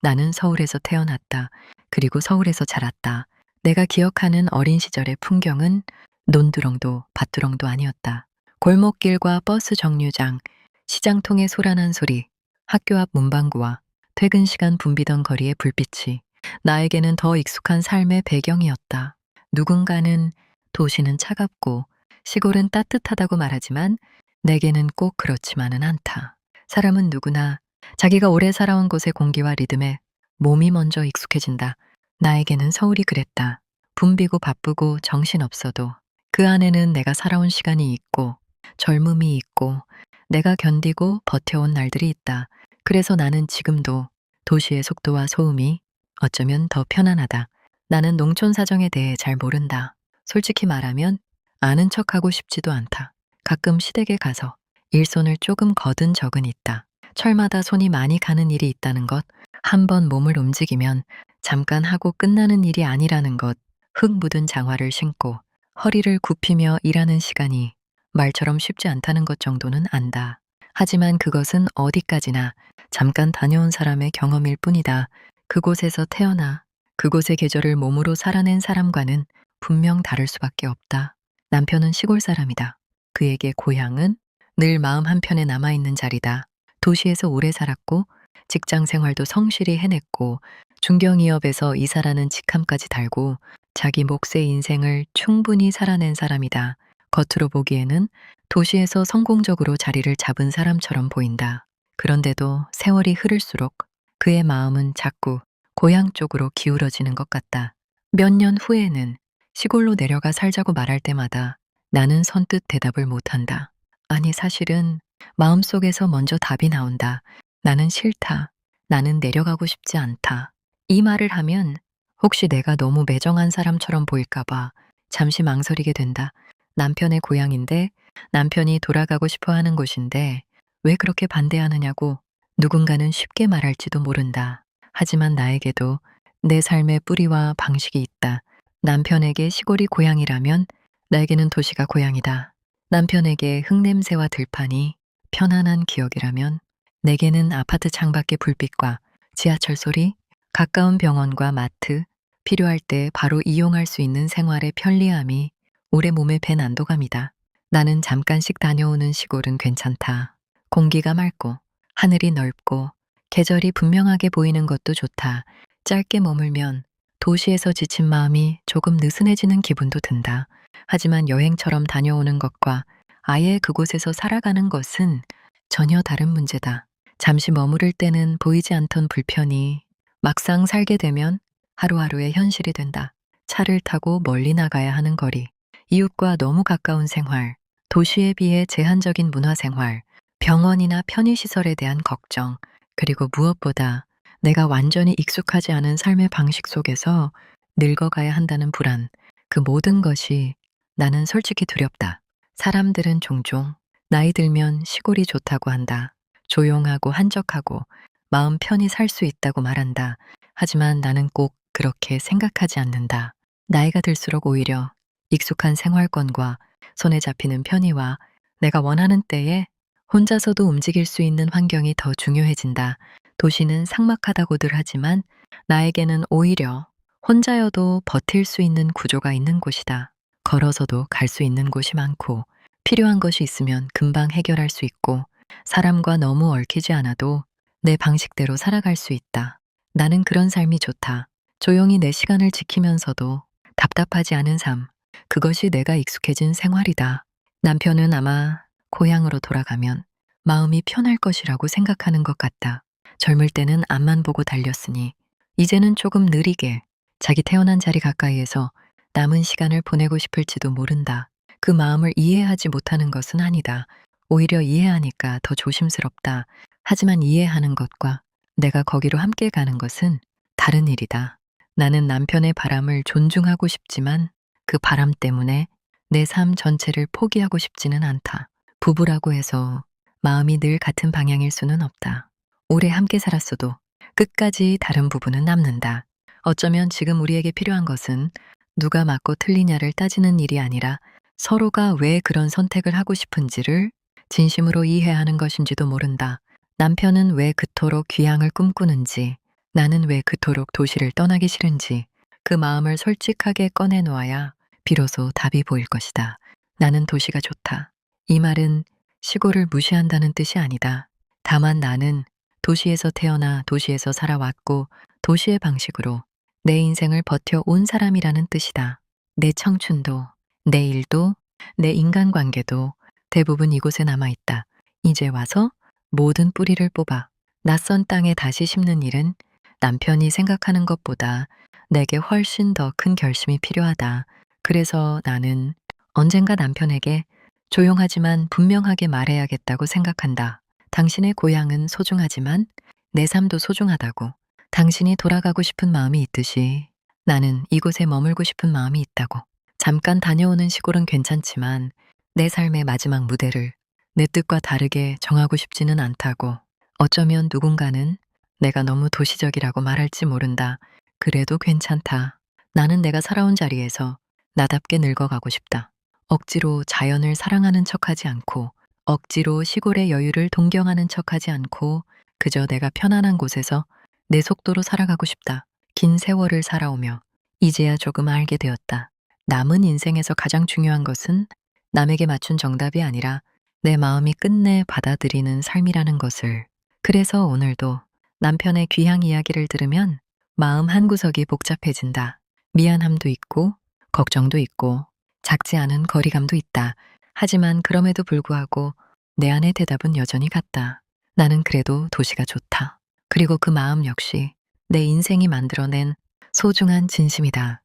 나는 서울에서 태어났다. 그리고 서울에서 자랐다. 내가 기억하는 어린 시절의 풍경은 논두렁도 밭두렁도 아니었다. 골목길과 버스 정류장, 시장통의 소란한 소리, 학교 앞 문방구와 퇴근 시간 붐비던 거리의 불빛이 나에게는 더 익숙한 삶의 배경이었다. 누군가는 도시는 차갑고 시골은 따뜻하다고 말하지만 내게는 꼭 그렇지만은 않다. 사람은 누구나 자기가 오래 살아온 곳의 공기와 리듬에 몸이 먼저 익숙해진다. 나에게는 서울이 그랬다. 붐비고 바쁘고 정신없어도 그 안에는 내가 살아온 시간이 있고 젊음이 있고 내가 견디고 버텨온 날들이 있다. 그래서 나는 지금도 도시의 속도와 소음이 어쩌면 더 편안하다. 나는 농촌 사정에 대해 잘 모른다. 솔직히 말하면 아는 척하고 싶지도 않다. 가끔 시댁에 가서 일손을 조금 거둔 적은 있다. 철마다 손이 많이 가는 일이 있다는 것, 한 번 몸을 움직이면 잠깐 하고 끝나는 일이 아니라는 것, 흙 묻은 장화를 신고 허리를 굽히며 일하는 시간이 말처럼 쉽지 않다는 것 정도는 안다. 하지만 그것은 어디까지나 잠깐 다녀온 사람의 경험일 뿐이다. 그곳에서 태어나 그곳의 계절을 몸으로 살아낸 사람과는 분명 다를 수밖에 없다. 남편은 시골 사람이다. 그에게 고향은 늘 마음 한편에 남아있는 자리다. 도시에서 오래 살았고 직장 생활도 성실히 해냈고 중견기업에서 이사라는 직함까지 달고 자기 몫의 인생을 충분히 살아낸 사람이다. 겉으로 보기에는 도시에서 성공적으로 자리를 잡은 사람처럼 보인다. 그런데도 세월이 흐를수록 그의 마음은 자꾸 고향 쪽으로 기울어지는 것 같다. 몇 년 후에는 시골로 내려가 살자고 말할 때마다 나는 선뜻 대답을 못한다. 아니, 사실은 마음속에서 먼저 답이 나온다. 나는 싫다. 나는 내려가고 싶지 않다. 이 말을 하면 혹시 내가 너무 매정한 사람처럼 보일까봐 잠시 망설이게 된다. 남편의 고향인데 남편이 돌아가고 싶어 하는 곳인데 왜 그렇게 반대하느냐고 누군가는 쉽게 말할지도 모른다. 하지만 나에게도 내 삶의 뿌리와 방식이 있다. 남편에게 시골이 고향이라면 나에게는 도시가 고향이다. 남편에게 흙냄새와 들판이 편안한 기억이라면 내게는 아파트 창밖의 불빛과 지하철 소리, 가까운 병원과 마트, 필요할 때 바로 이용할 수 있는 생활의 편리함이 우리 몸에 밴 안도감이다. 나는 잠깐씩 다녀오는 시골은 괜찮다. 공기가 맑고 하늘이 넓고 계절이 분명하게 보이는 것도 좋다. 짧게 머물면 도시에서 지친 마음이 조금 느슨해지는 기분도 든다. 하지만 여행처럼 다녀오는 것과 아예 그곳에서 살아가는 것은 전혀 다른 문제다. 잠시 머무를 때는 보이지 않던 불편이 막상 살게 되면 하루하루의 현실이 된다. 차를 타고 멀리 나가야 하는 거리, 이웃과 너무 가까운 생활, 도시에 비해 제한적인 문화생활, 병원이나 편의시설에 대한 걱정, 그리고 무엇보다 내가 완전히 익숙하지 않은 삶의 방식 속에서 늙어가야 한다는 불안, 그 모든 것이 나는 솔직히 두렵다. 사람들은 종종 나이 들면 시골이 좋다고 한다. 조용하고 한적하고 마음 편히 살 수 있다고 말한다. 하지만 나는 꼭 그렇게 생각하지 않는다. 나이가 들수록 오히려 익숙한 생활권과 손에 잡히는 편의와 내가 원하는 때에 혼자서도 움직일 수 있는 환경이 더 중요해진다. 도시는 삭막하다고들 하지만 나에게는 오히려 혼자여도 버틸 수 있는 구조가 있는 곳이다. 걸어서도 갈 수 있는 곳이 많고 필요한 것이 있으면 금방 해결할 수 있고 사람과 너무 얽히지 않아도 내 방식대로 살아갈 수 있다. 나는 그런 삶이 좋다. 조용히 내 시간을 지키면서도 답답하지 않은 삶. 그것이 내가 익숙해진 생활이다. 남편은 아마 고향으로 돌아가면 마음이 편할 것이라고 생각하는 것 같다. 젊을 때는 앞만 보고 달렸으니 이제는 조금 느리게 자기 태어난 자리 가까이에서 남은 시간을 보내고 싶을지도 모른다. 그 마음을 이해하지 못하는 것은 아니다. 오히려 이해하니까 더 조심스럽다. 하지만 이해하는 것과 내가 거기로 함께 가는 것은 다른 일이다. 나는 남편의 바람을 존중하고 싶지만 그 바람 때문에 내 삶 전체를 포기하고 싶지는 않다. 부부라고 해서 마음이 늘 같은 방향일 수는 없다. 오래 함께 살았어도 끝까지 다른 부분은 남는다. 어쩌면 지금 우리에게 필요한 것은 누가 맞고 틀리냐를 따지는 일이 아니라 서로가 왜 그런 선택을 하고 싶은지를 진심으로 이해하는 것인지도 모른다. 남편은 왜 그토록 귀향을 꿈꾸는지 나는 왜 그토록 도시를 떠나기 싫은지 그 마음을 솔직하게 꺼내놓아야 비로소 답이 보일 것이다. 나는 도시가 좋다. 이 말은 시골을 무시한다는 뜻이 아니다. 다만 나는 도시에서 태어나 도시에서 살아왔고 도시의 방식으로 내 인생을 버텨온 사람이라는 뜻이다. 내 청춘도, 내 일도, 내 인간관계도 대부분 이곳에 남아있다. 이제 와서 모든 뿌리를 뽑아 낯선 땅에 다시 심는 일은 남편이 생각하는 것보다 내게 훨씬 더 큰 결심이 필요하다. 그래서 나는 언젠가 남편에게 조용하지만 분명하게 말해야겠다고 생각한다. 당신의 고향은 소중하지만 내 삶도 소중하다고. 당신이 돌아가고 싶은 마음이 있듯이 나는 이곳에 머물고 싶은 마음이 있다고. 잠깐 다녀오는 시골은 괜찮지만 내 삶의 마지막 무대를 내 뜻과 다르게 정하고 싶지는 않다고. 어쩌면 누군가는 내가 너무 도시적이라고 말할지 모른다. 그래도 괜찮다. 나는 내가 살아온 자리에서 나답게 늙어가고 싶다. 억지로 자연을 사랑하는 척하지 않고, 억지로 시골의 여유를 동경하는 척하지 않고, 그저 내가 편안한 곳에서 내 속도로 살아가고 싶다. 긴 세월을 살아오며 이제야 조금 알게 되었다. 남은 인생에서 가장 중요한 것은 남에게 맞춘 정답이 아니라 내 마음이 끝내 받아들이는 삶이라는 것을. 그래서 오늘도 남편의 귀향 이야기를 들으면 마음 한구석이 복잡해진다. 미안함도 있고, 걱정도 있고, 작지 않은 거리감도 있다. 하지만 그럼에도 불구하고 내 안의 대답은 여전히 같다. 나는 그래도 도시가 좋다. 그리고 그 마음 역시 내 인생이 만들어낸 소중한 진심이다.